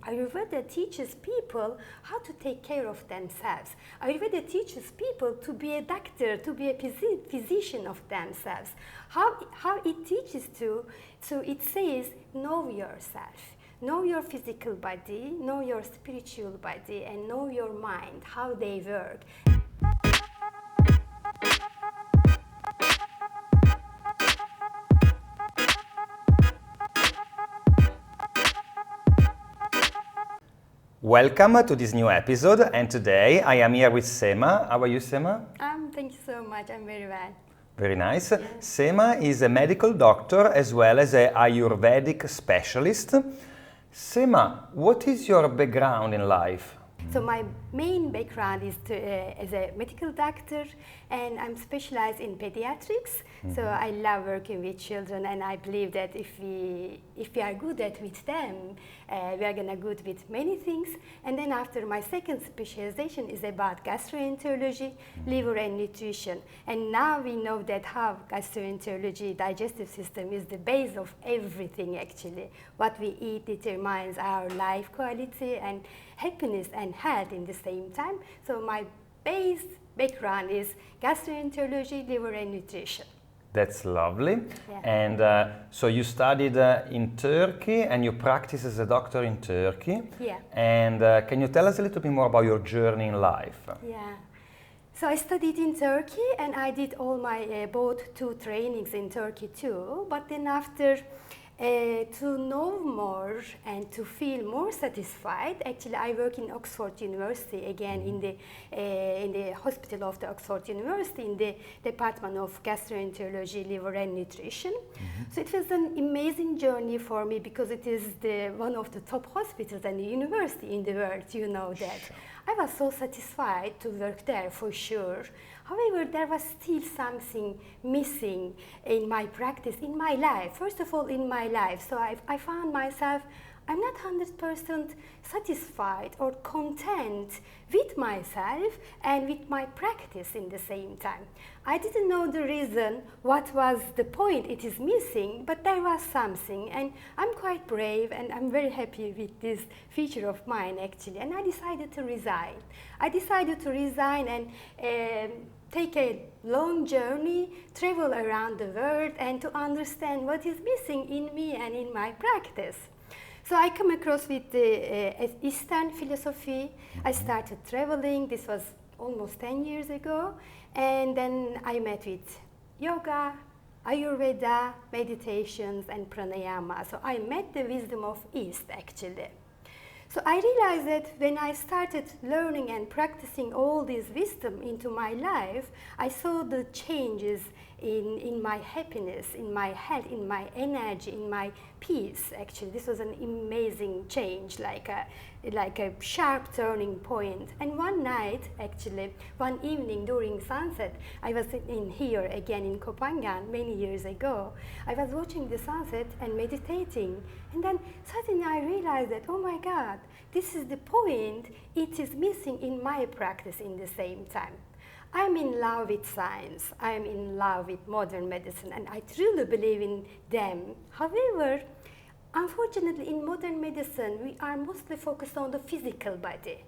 Ayurveda teaches people how to take care of themselves. Ayurveda teaches people to be a doctor, to be a physician of themselves. How it teaches to, so it says, know yourself. Know your physical body, know your spiritual body, and know your mind, how they work. Welcome to this new episode, and today I am here with Sema. How are you, Sema? Thank you so much, I'm very well. Very nice. Yeah. Sema is a medical doctor as well as an Ayurvedic specialist. Sema, what is your background in life? So my main background is as a medical doctor, and I'm specialized in pediatrics. So I love working with children, and I believe that if we are good at with them, we are gonna good with many things. And then after, my second specialization is about gastroenterology, liver and nutrition. And now we know that how gastroenterology, digestive system, is the base of everything actually. What we eat determines our life quality and happiness and health in the same time. So my base background is gastroenterology, liver and nutrition. That's lovely. Yeah. And so you studied in Turkey and you practice as a doctor in Turkey. Yeah. And can you tell us a little bit more about your journey in life? Yeah. So I studied in Turkey, and I did all my both two trainings in Turkey too. But then after, to know more and to feel more satisfied, actually I work in Oxford University again, in the hospital of the Oxford University, in the Department of Gastroenterology, Liver and Nutrition. So it was an amazing journey for me, because it is one of the top hospitals and the university in the world, you know that. Sure. I was so satisfied to work there for sure. However, there was still something missing in my practice, in my life. First of all, in my life. So I found myself, I'm not 100% satisfied or content with myself and with my practice in the same time. I didn't know the reason, what was the point it is missing, but there was something, and I'm quite brave and I'm very happy with this feature of mine actually, and I decided to resign. I decided to resign and take a long journey, travel around the world, and to understand what is missing in me and in my practice. So I come across with the Eastern philosophy. I started traveling. This was almost 10 years ago. And then I met with yoga, Ayurveda, meditations, and pranayama. So I met the wisdom of East actually. So I realized that when I started learning and practicing all this wisdom into my life, I saw the changes in my happiness, in my health, in my energy, in my peace. Actually, this was an amazing change, like a sharp turning point. And one night, actually, one evening during sunset, I was here again in Kopangan many years ago. I was watching the sunset and meditating, and then suddenly I realized that, oh my God, this is the point. It is missing in my practice in the same time. I'm in love with science, I'm in love with modern medicine, and I truly believe in them. However, unfortunately, in modern medicine, we are mostly focused on the physical body.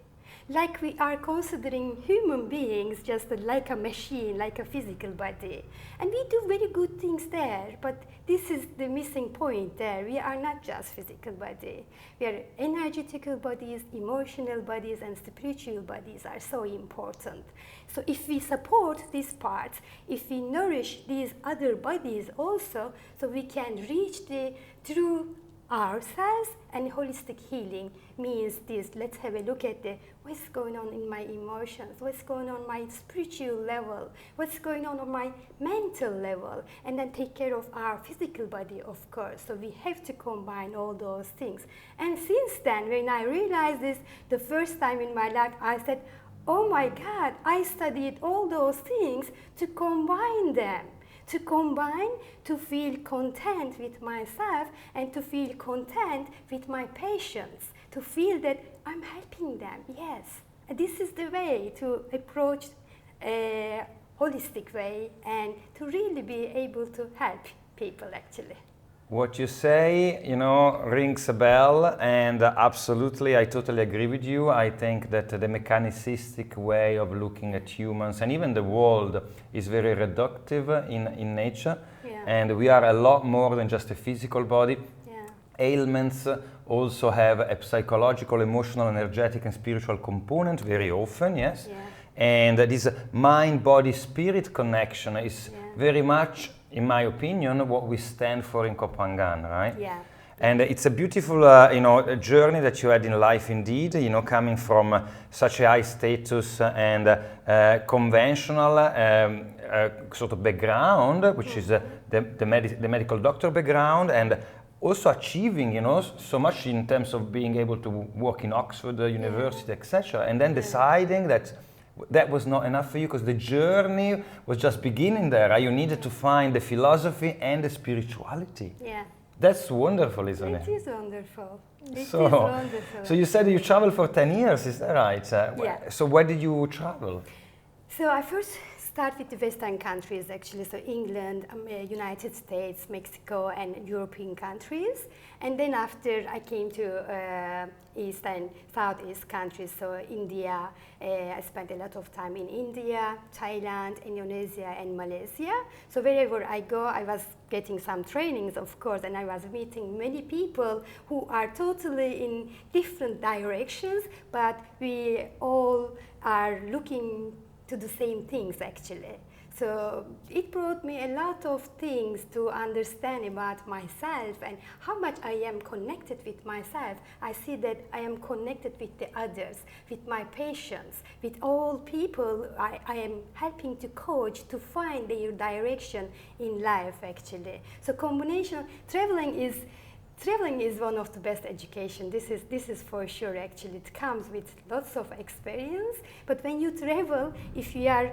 Like we are considering human beings just like a machine, like a physical body. And we do very good things there, but this is the missing point there. We are not just physical body. We are energetical bodies, emotional bodies, and spiritual bodies are so important. So if we support these parts, if we nourish these other bodies also, so we can reach the true ourselves, and holistic healing means this. Let's have a look at what's going on in my emotions, what's going on my spiritual level, what's going on my mental level, and then take care of our physical body, of course. So we have to combine all those things. And since then, when I realized this the first time in my life, I said, oh my God, I studied all those things to combine them. To feel content with myself and to feel content with my patients, to feel that I'm helping them, yes. This is the way to approach holistic way and to really be able to help people actually. What you say, rings a bell, and absolutely, I totally agree with you. I think that the mechanicistic way of looking at humans and even the world is very reductive in nature, and we are a lot more than just a physical body. Ailments also have a psychological, emotional, energetic, and spiritual component very often, yes. And this mind-body-spirit connection is very much, in my opinion, what we stand for in Kopangan, right? And it's a beautiful, a journey that you had in life indeed, coming from such a high status and conventional sort of background, which is the medical doctor background, and also achieving, so much in terms of being able to work in Oxford University, etc. And then deciding that was not enough for you because the journey was just beginning there. You needed to find the philosophy and the spirituality. That's wonderful, isn't it? It is wonderful. It is wonderful. So you said you traveled for 10 years, is that right? So where did you travel? So I first started with the Western countries, actually, so England, United States, Mexico, and European countries. And then after I came to East and Southeast countries, so India, I spent a lot of time in India, Thailand, Indonesia, and Malaysia. So wherever I go, I was getting some trainings, of course, and I was meeting many people who are totally in different directions, but we all are looking to the same things, actually. So it brought me a lot of things to understand about myself and how much I am connected with myself. I see that I am connected with the others, with my patients, with all people I am helping to coach to find their direction in life, actually. So combination, traveling is one of the best education. This is for sure, actually. It comes with lots of experience, but when you travel, if you are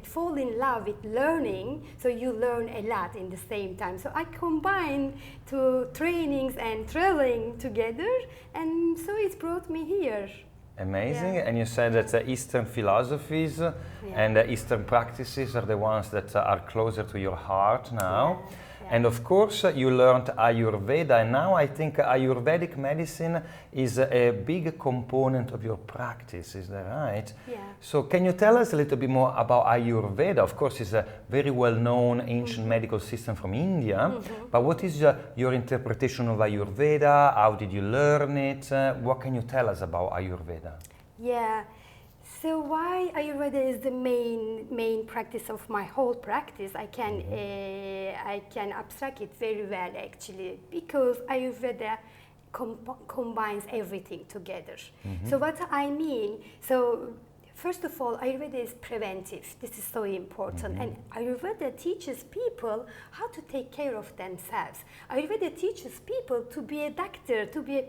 fall in love with learning, so you learn a lot in the same time. So I combine two trainings and traveling together, and so it brought me here. Amazing. And you said that the Eastern philosophies and the Eastern practices are the ones that are closer to your heart now. And of course, you learned Ayurveda, and now I think Ayurvedic medicine is a big component of your practice, is that right? So can you tell us a little bit more about Ayurveda? Of course, it's a very well-known ancient medical system from India, but what is your interpretation of Ayurveda? How did you learn it? What can you tell us about Ayurveda? So why Ayurveda is the main practice of my whole practice? I can abstract it very well, actually, because Ayurveda combines everything together. So what I mean, so first of all, Ayurveda is preventive. This is so important. And Ayurveda teaches people how to take care of themselves. Ayurveda teaches people to be a doctor, to be a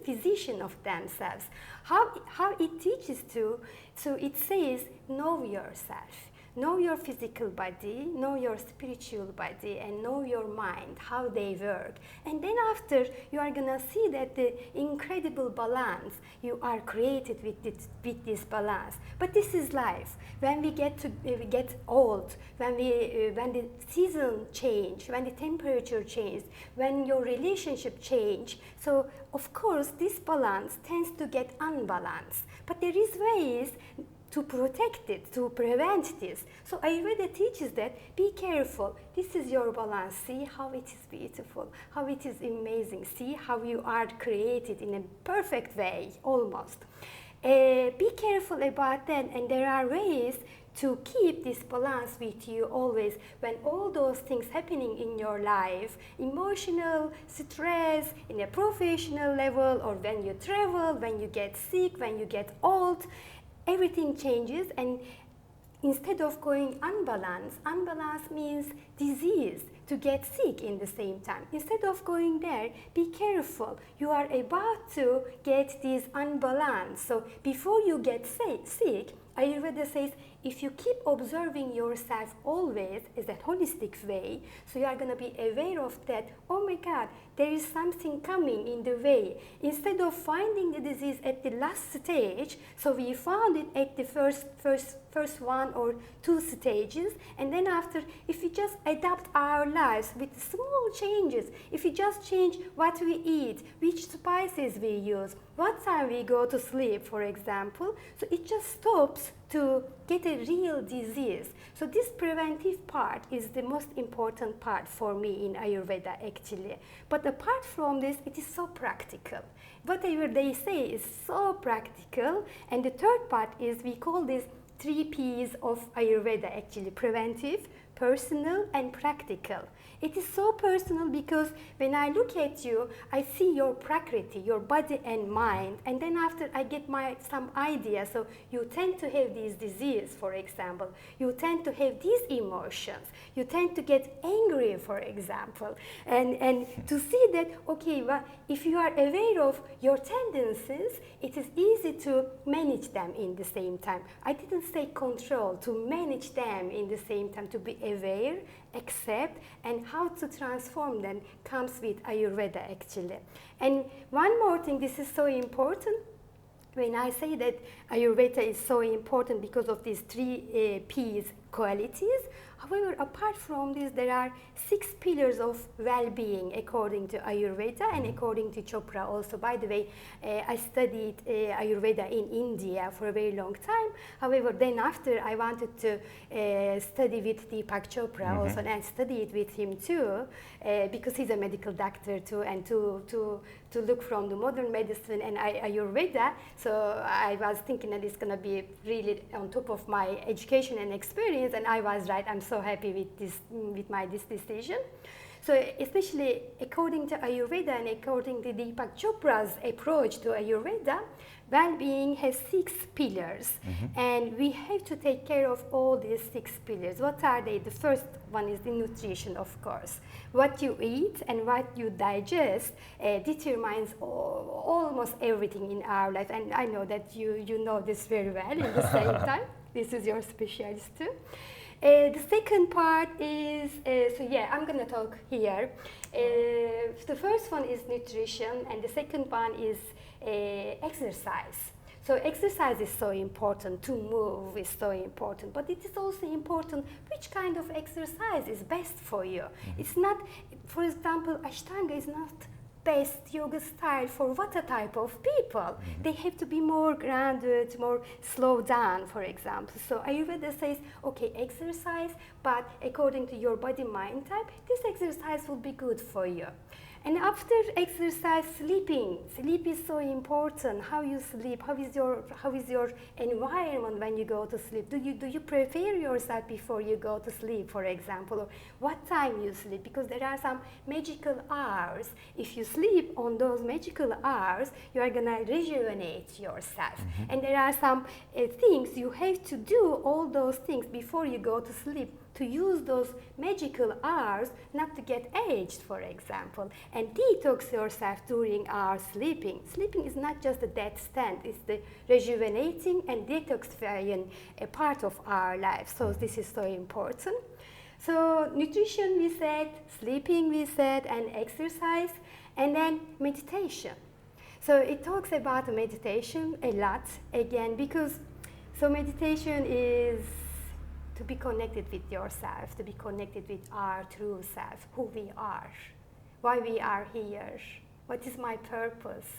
physician of themselves. How it teaches to, so it says, know yourself. Know your physical body, know your spiritual body, and know your mind, how they work. And then after, you are going to see that the incredible balance, you are created with this balance. But this is life. When we get old, when the season change, when the temperature changes, when your relationship change, so of course this balance tends to get unbalanced. But there is ways to protect it, to prevent this. So Ayurveda teaches that, be careful, this is your balance, see how it is beautiful, how it is amazing, see how you are created in a perfect way, almost. Be careful about that, and there are ways to keep this balance with you always when all those things happening in your life, emotional, stress, in a professional level, or when you travel, when you get sick, when you get old, everything changes, and instead of going unbalanced, unbalance means disease, to get sick in the same time. Instead of going there, be careful. You are about to get this unbalance. So before you get sick, Ayurveda says, if you keep observing yourself always as a holistic way, so you are going to be aware of that, oh my God, there is something coming in the way. Instead of finding the disease at the last stage, so we found it at the first 1 or 2 stages, and then after, if we just adapt our lives with small changes, if we just change what we eat, which spices we use, what time we go to sleep, for example, so it just stops to get a real disease. So this preventive part is the most important part for me in Ayurveda actually. But apart from this, it is so practical. Whatever they say is so practical. And the third part is, we call this 3 P's of Ayurveda actually: preventive, personal, and practical. It is so personal because when I look at you, I see your prakriti, your body and mind, and then after I get some idea. So you tend to have these diseases, for example. You tend to have these emotions. You tend to get angry, for example. And to see that, okay, well, if you are aware of your tendencies, it is easy to manage them in the same time. I didn't say control, to manage them in the same time, to be aware, accept, and how to transform them comes with Ayurveda actually. And one more thing, this is so important. When I say that Ayurveda is so important because of these 3 P's qualities, however, apart from this, there are 6 pillars of well-being according to Ayurveda and according to Chopra also. By the way, I studied Ayurveda in India for a very long time. However, then after I wanted to study with Deepak Chopra also, and I studied with him too, because he's a medical doctor too, and to look from the modern medicine and Ayurveda. So I was thinking that it's going to be really on top of my education and experience, and I was right. I'm so happy with this decision. So especially according to Ayurveda and according to Deepak Chopra's approach to Ayurveda, well-being has 6 pillars, and we have to take care of all these 6 pillars. What are they? The first one is the nutrition, of course. What you eat and what you digest determines almost everything in our life, and I know that you know this very well in the same time. This is your specialist too. The second part is, I'm going to talk here. The first one is nutrition, and the second one is exercise. So exercise is so important, to move is so important, but it is also important which kind of exercise is best for you. It's not, for example, Ashtanga is not best yoga style for what type of people. They have to be more grounded, more slowed down, for example. So Ayurveda says, okay, exercise, but according to your body-mind type, this exercise will be good for you. And after exercise, sleeping. Sleep is so important. How you sleep, how is your environment when you go to sleep? Do you prepare yourself before you go to sleep, for example? Or what time you sleep? Because there are some magical hours. If you sleep on those magical hours, you are gonna rejuvenate yourself. And there are some things you have to do, all those things before you go to sleep, to use those magical hours not to get aged, for example, and detox yourself during our sleeping. Sleeping is not just a dead stand, it's the rejuvenating and detoxifying part of our life. So this is so important. So nutrition we said, sleeping we said, and exercise, and then meditation. So it talks about meditation a lot, again, because so meditation is to be connected with yourself, to be connected with our true self, who we are, why we are here, what is my purpose,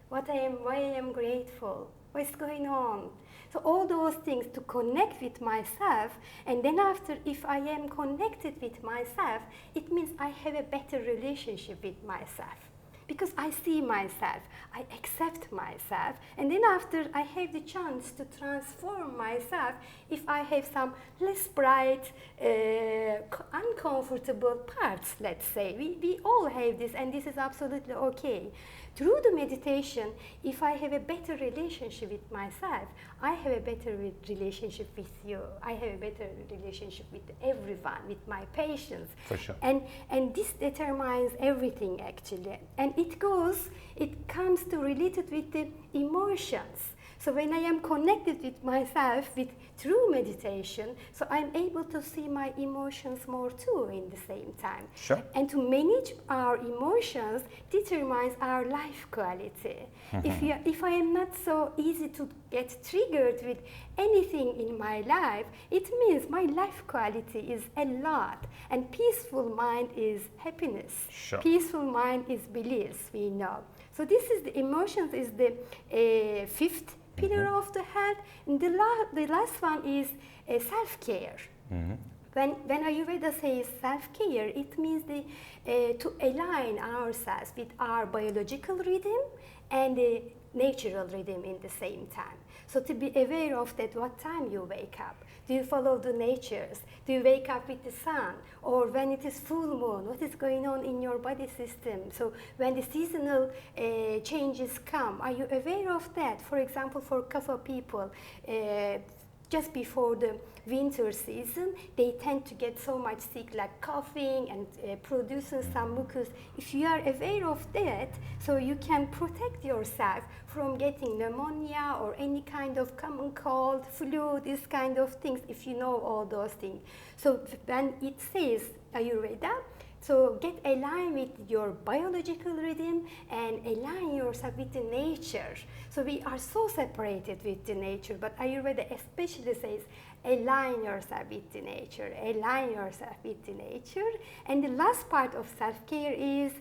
why I am grateful, what's going on. So all those things to connect with myself, and then after, if I am connected with myself, it means I have a better relationship with myself. Because I see myself, I accept myself, and then after I have the chance to transform myself if I have some less bright, uncomfortable parts, let's say. We all have this, and this is absolutely okay. through the meditation, if I have a better relationship with myself, I have a better relationship with you. I have a better relationship with everyone, with my patients. For sure. And this determines everything actually. And it comes to related with the emotions. So when I am connected with myself through meditation, so I'm able to see my emotions more too in the same time. Sure. And to manage our emotions determines our life quality. If I am not so easy to get triggered with anything in my life, it means my life quality is a lot. And peaceful mind is happiness. Sure. Peaceful mind is bliss, we know. So this is the emotions is the fifth pillar of the health. And the last one is self-care. When Ayurveda says self-care, it means to align ourselves with our biological rhythm and the natural rhythm in the same time. So to be aware of that, what time you wake up. Do you follow the natures? Do you wake up with the sun? Or when it is full moon, what is going on in your body system? So when the seasonal changes come, are you aware of that? For example, for Kapha people, just before the winter season, they tend to get so much sick, like coughing and producing some mucus. If you are aware of that, so you can protect yourself from getting pneumonia or any kind of common cold, flu, these kind of things, if you know all those things. So when it says Ayurveda, so get aligned with your biological rhythm and align yourself with the nature. So we are so separated with the nature, but Ayurveda especially says align yourself with the nature, align yourself with the nature. And the last part of self-care is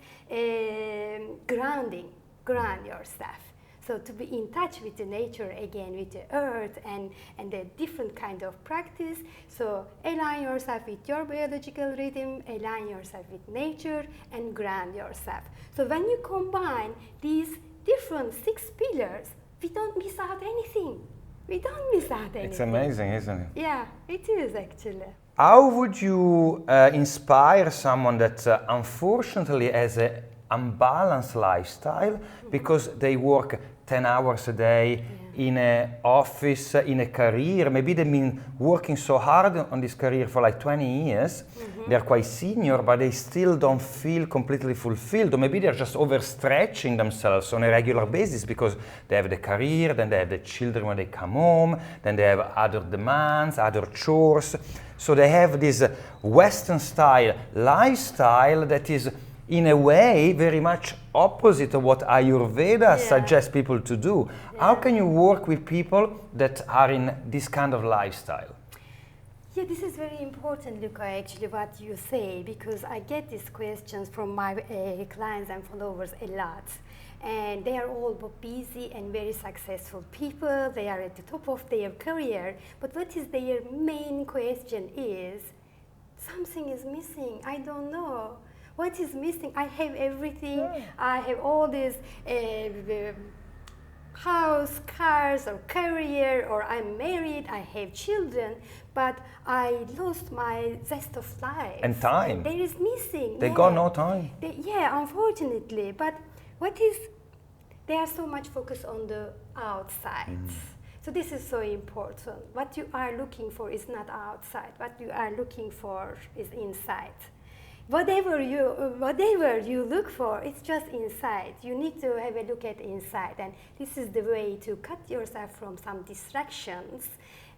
ground yourself. So to be in touch with the nature again, with the earth and the different kind of practice. So align yourself with your biological rhythm, align yourself with nature and ground yourself. So when you combine these different 6 pillars, we don't miss out anything. We don't miss out anything. It's amazing, isn't it? Yeah, it is actually. How would you inspire someone that unfortunately has an unbalanced lifestyle because they work 10 hours a day in an office, in a career? Maybe they've been working so hard on this career for like 20 years. They're quite senior, but they still don't feel completely fulfilled. Or maybe they're just overstretching themselves on a regular basis because they have the career, then they have the children when they come home, then they have other demands, other chores. So they have this Western style lifestyle that is in a way very much opposite of what Ayurveda suggests people to do. How can you work with people that are in this kind of lifestyle? Yeah, this is very important, Luca, actually, what you say, because I get these questions from my clients and followers a lot. And they are all busy and very successful people. They are at the top of their career. But what is their main question is, something is missing. I don't know. What is missing? I have everything. I have all these house, cars, or career, or I'm married, I have children, but I lost my zest of life. And time. And there is missing. They got no time. Unfortunately. But they are so much focused on the outside. So this is so important. What you are looking for is not outside. What you are looking for is inside. Whatever you look for, it's just inside. You need to have a look at inside, and this is the way to cut yourself from some distractions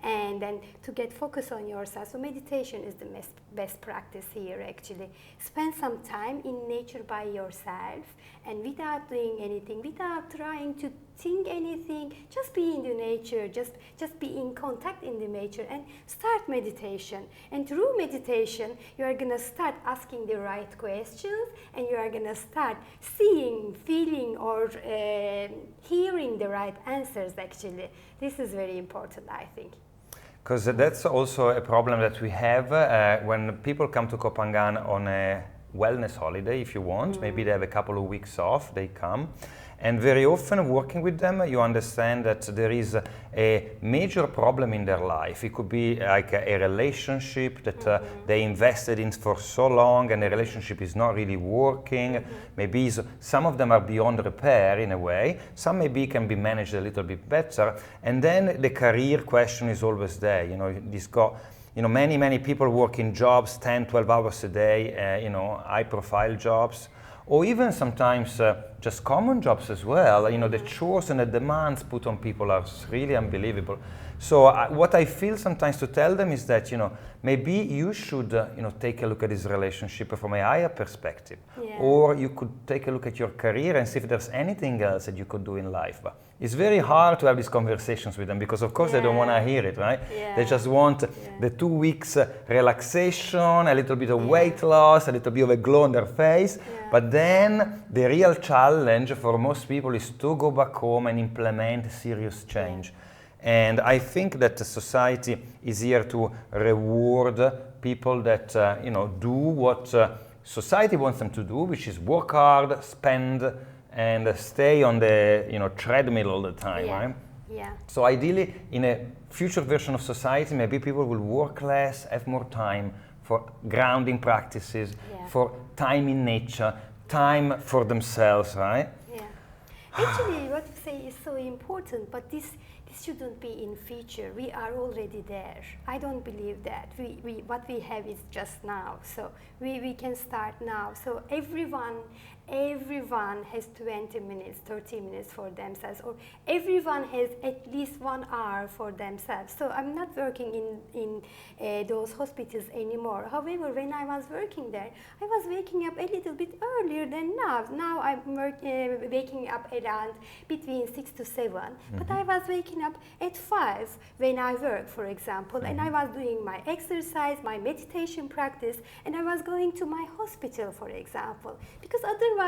and then to get focused on yourself. So meditation is the best practice here, actually. Spend some time in nature by yourself and without doing anything, without trying to think anything, just be in the nature, just be in contact in the nature and start meditation. And through meditation, you are going to start asking the right questions and you are going to start seeing, feeling or hearing the right answers, actually. This is very important, I think. Because that's also a problem that we have when people come to Koh Phangan on a wellness holiday, if you want. Maybe they have a couple of weeks off, they come. And very often working with them, you understand that there is a major problem in their life. It could be like a relationship that they invested in for so long and the relationship is not really working. Maybe some of them are beyond repair in a way. Some maybe can be managed a little bit better. And then the career question is always there. You know, many people work in jobs 10, 12 hours a day, high profile jobs. Or even sometimes just common jobs as well. You know, the chores and the demands put on people are really unbelievable. So what I feel sometimes to tell them is that, maybe you should, take a look at this relationship from a higher perspective. Yeah. Or you could take a look at your career and see if there's anything else that you could do in life. But it's very hard to have these conversations with them because, of course, they don't want to hear it, right? Yeah. They just want the 2 weeks relaxation, a little bit of weight loss, a little bit of a glow on their face. Yeah. But then the real challenge for most people is to go back home and implement serious change. And I think that the society is here to reward people that do what society wants them to do, which is work hard, spend, and stay on the treadmill all the time, right? Yeah. So ideally, in a future version of society, maybe people will work less, have more time for grounding practices, for time in nature, time for themselves, right? Yeah. Actually, what you say is so important, but this shouldn't be in future. We are already there. I don't believe that. What we have is just now. So we can start now. So everyone has 20 minutes, 30 minutes for themselves, or everyone has at least 1 hour for themselves. So I'm not working in those hospitals anymore. However, when I was working there, I was waking up a little bit earlier than now. Now I'm waking up around between 6 to 7, but I was waking up at 5 when I work, for example, and I was doing my exercise, my meditation practice, and I was going to my hospital, for example, because otherwise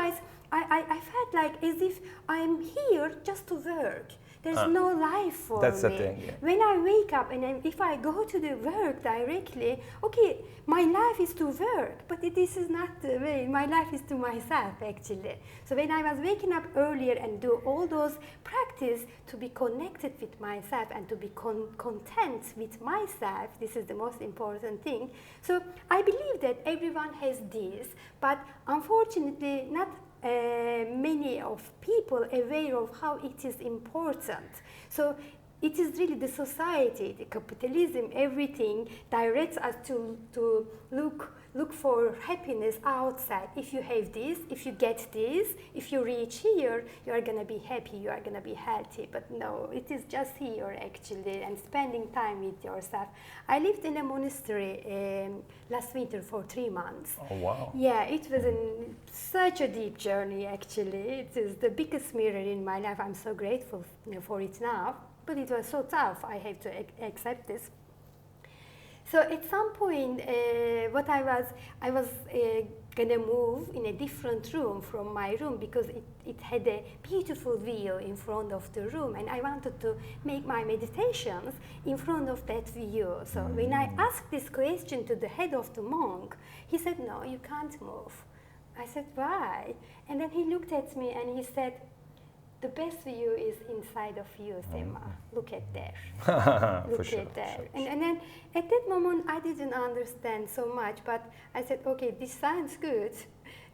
I felt like as if I'm here just to work. There's no life for me. That's the thing. Yeah. When I wake up and if I go to the work directly, okay, my life is to work, but this is not the way. My life is to myself, actually. So when I was waking up earlier and do all those practice to be connected with myself and to be content with myself, this is the most important thing. So I believe that everyone has this, but unfortunately not many of people aware of how it is important. So it is really the society, the capitalism, everything directs us to look for happiness outside. If you have this, if you get this, if you reach here, you are going to be happy, you are going to be healthy. But no, it is just here actually, and spending time with yourself. I lived in a monastery last winter for 3 months. Oh, wow. Yeah, it was such a deep journey actually. It is the biggest mirror in my life. I'm so grateful for it now. But it was so tough, I have to accept this. So at some point, I was gonna move in a different room from my room because it had a beautiful view in front of the room, and I wanted to make my meditations in front of that view. So when I asked this question to the head of the monk, he said, "No, you can't move." I said, "Why?" And then he looked at me and he said, "The best view is inside of you, Sema. Look at there. Look at there." And then at that moment, I didn't understand so much, but I said, "Okay, this sounds good.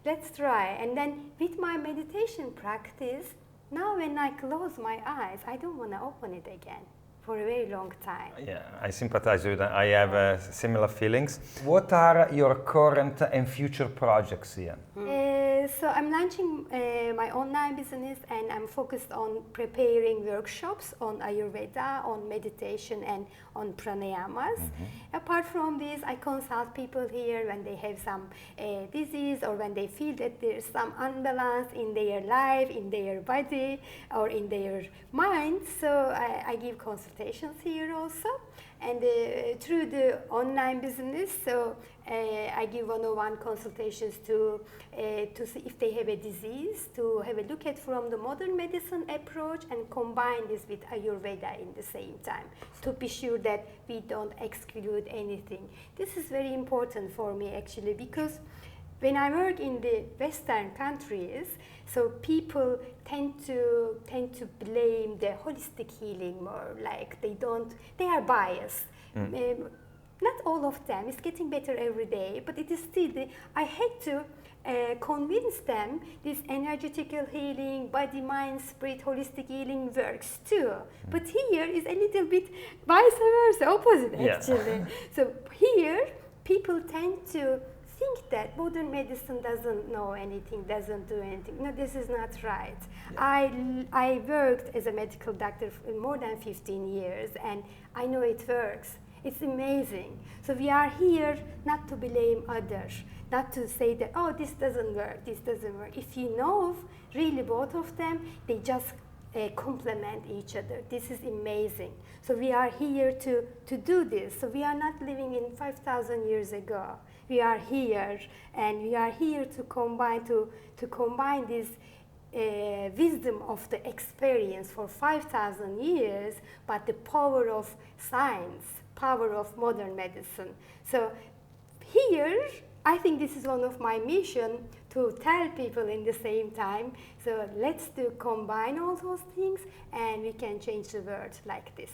Let's try." And then with my meditation practice, now when I close my eyes, I don't want to open it again for a very long time. Yeah, I sympathize with that. I have similar feelings. What are your current and future projects here? So I'm launching my online business, and I'm focused on preparing workshops on Ayurveda, on meditation, and on pranayamas. Apart from this, I consult people here when they have some disease or when they feel that there's some unbalance in their life, in their body, or in their mind. So I give consultations here also. And through the online business, so I give one-on-one consultations to see if they have a disease, to have a look at from the modern medicine approach and combine this with Ayurveda in the same time, to be sure that we don't exclude anything. This is very important for me actually, because when I work in the Western countries, so people tend to blame the holistic healing more. Like they are biased. Not all of them. It's getting better every day, but it is still. I had to convince them this energetical healing, body, mind, spirit, holistic healing works too. But here is a little bit vice versa, opposite actually. So here people tend to think that modern medicine doesn't know anything, doesn't do anything. No, this is not right. Yeah. I worked as a medical doctor for more than 15 years, and I know it works. It's amazing. So we are here not to blame others, not to say that, oh, this doesn't work, this doesn't work. If you know really both of them, they just complement each other. This is amazing. So we are here to do this. So we are not living in 5,000 years ago. We are here, and we are here to combine this wisdom of the experience for 5,000 years, but the power of science, power of modern medicine. So here, I think this is one of my mission to tell people in the same time. So let's combine all those things, and we can change the world like this.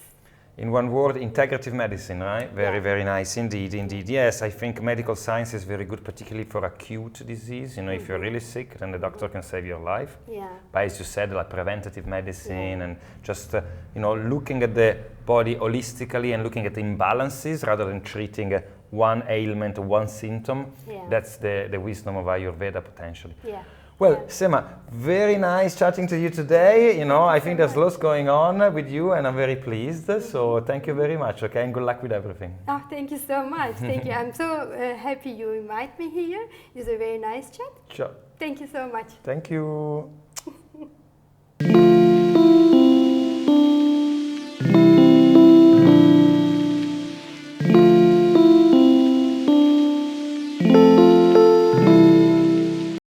In one word, integrative medicine, right? Very, very nice indeed, indeed. Yes, I think medical science is very good, particularly for acute disease. You know, if you're really sick, then the doctor can save your life. Yeah. But as you said, like preventative medicine and just, you know, looking at the body holistically and looking at imbalances rather than treating one ailment, one symptom. Yeah. That's the wisdom of Ayurveda potentially. Yeah. Well, Sema, very nice chatting to you today. You know, I think there's lots going on with you, and I'm very pleased. So thank you very much, okay? And good luck with everything. Oh, thank you so much. Thank you. I'm so happy you invite me here. It's a very nice chat. Sure. Thank you so much. Thank you.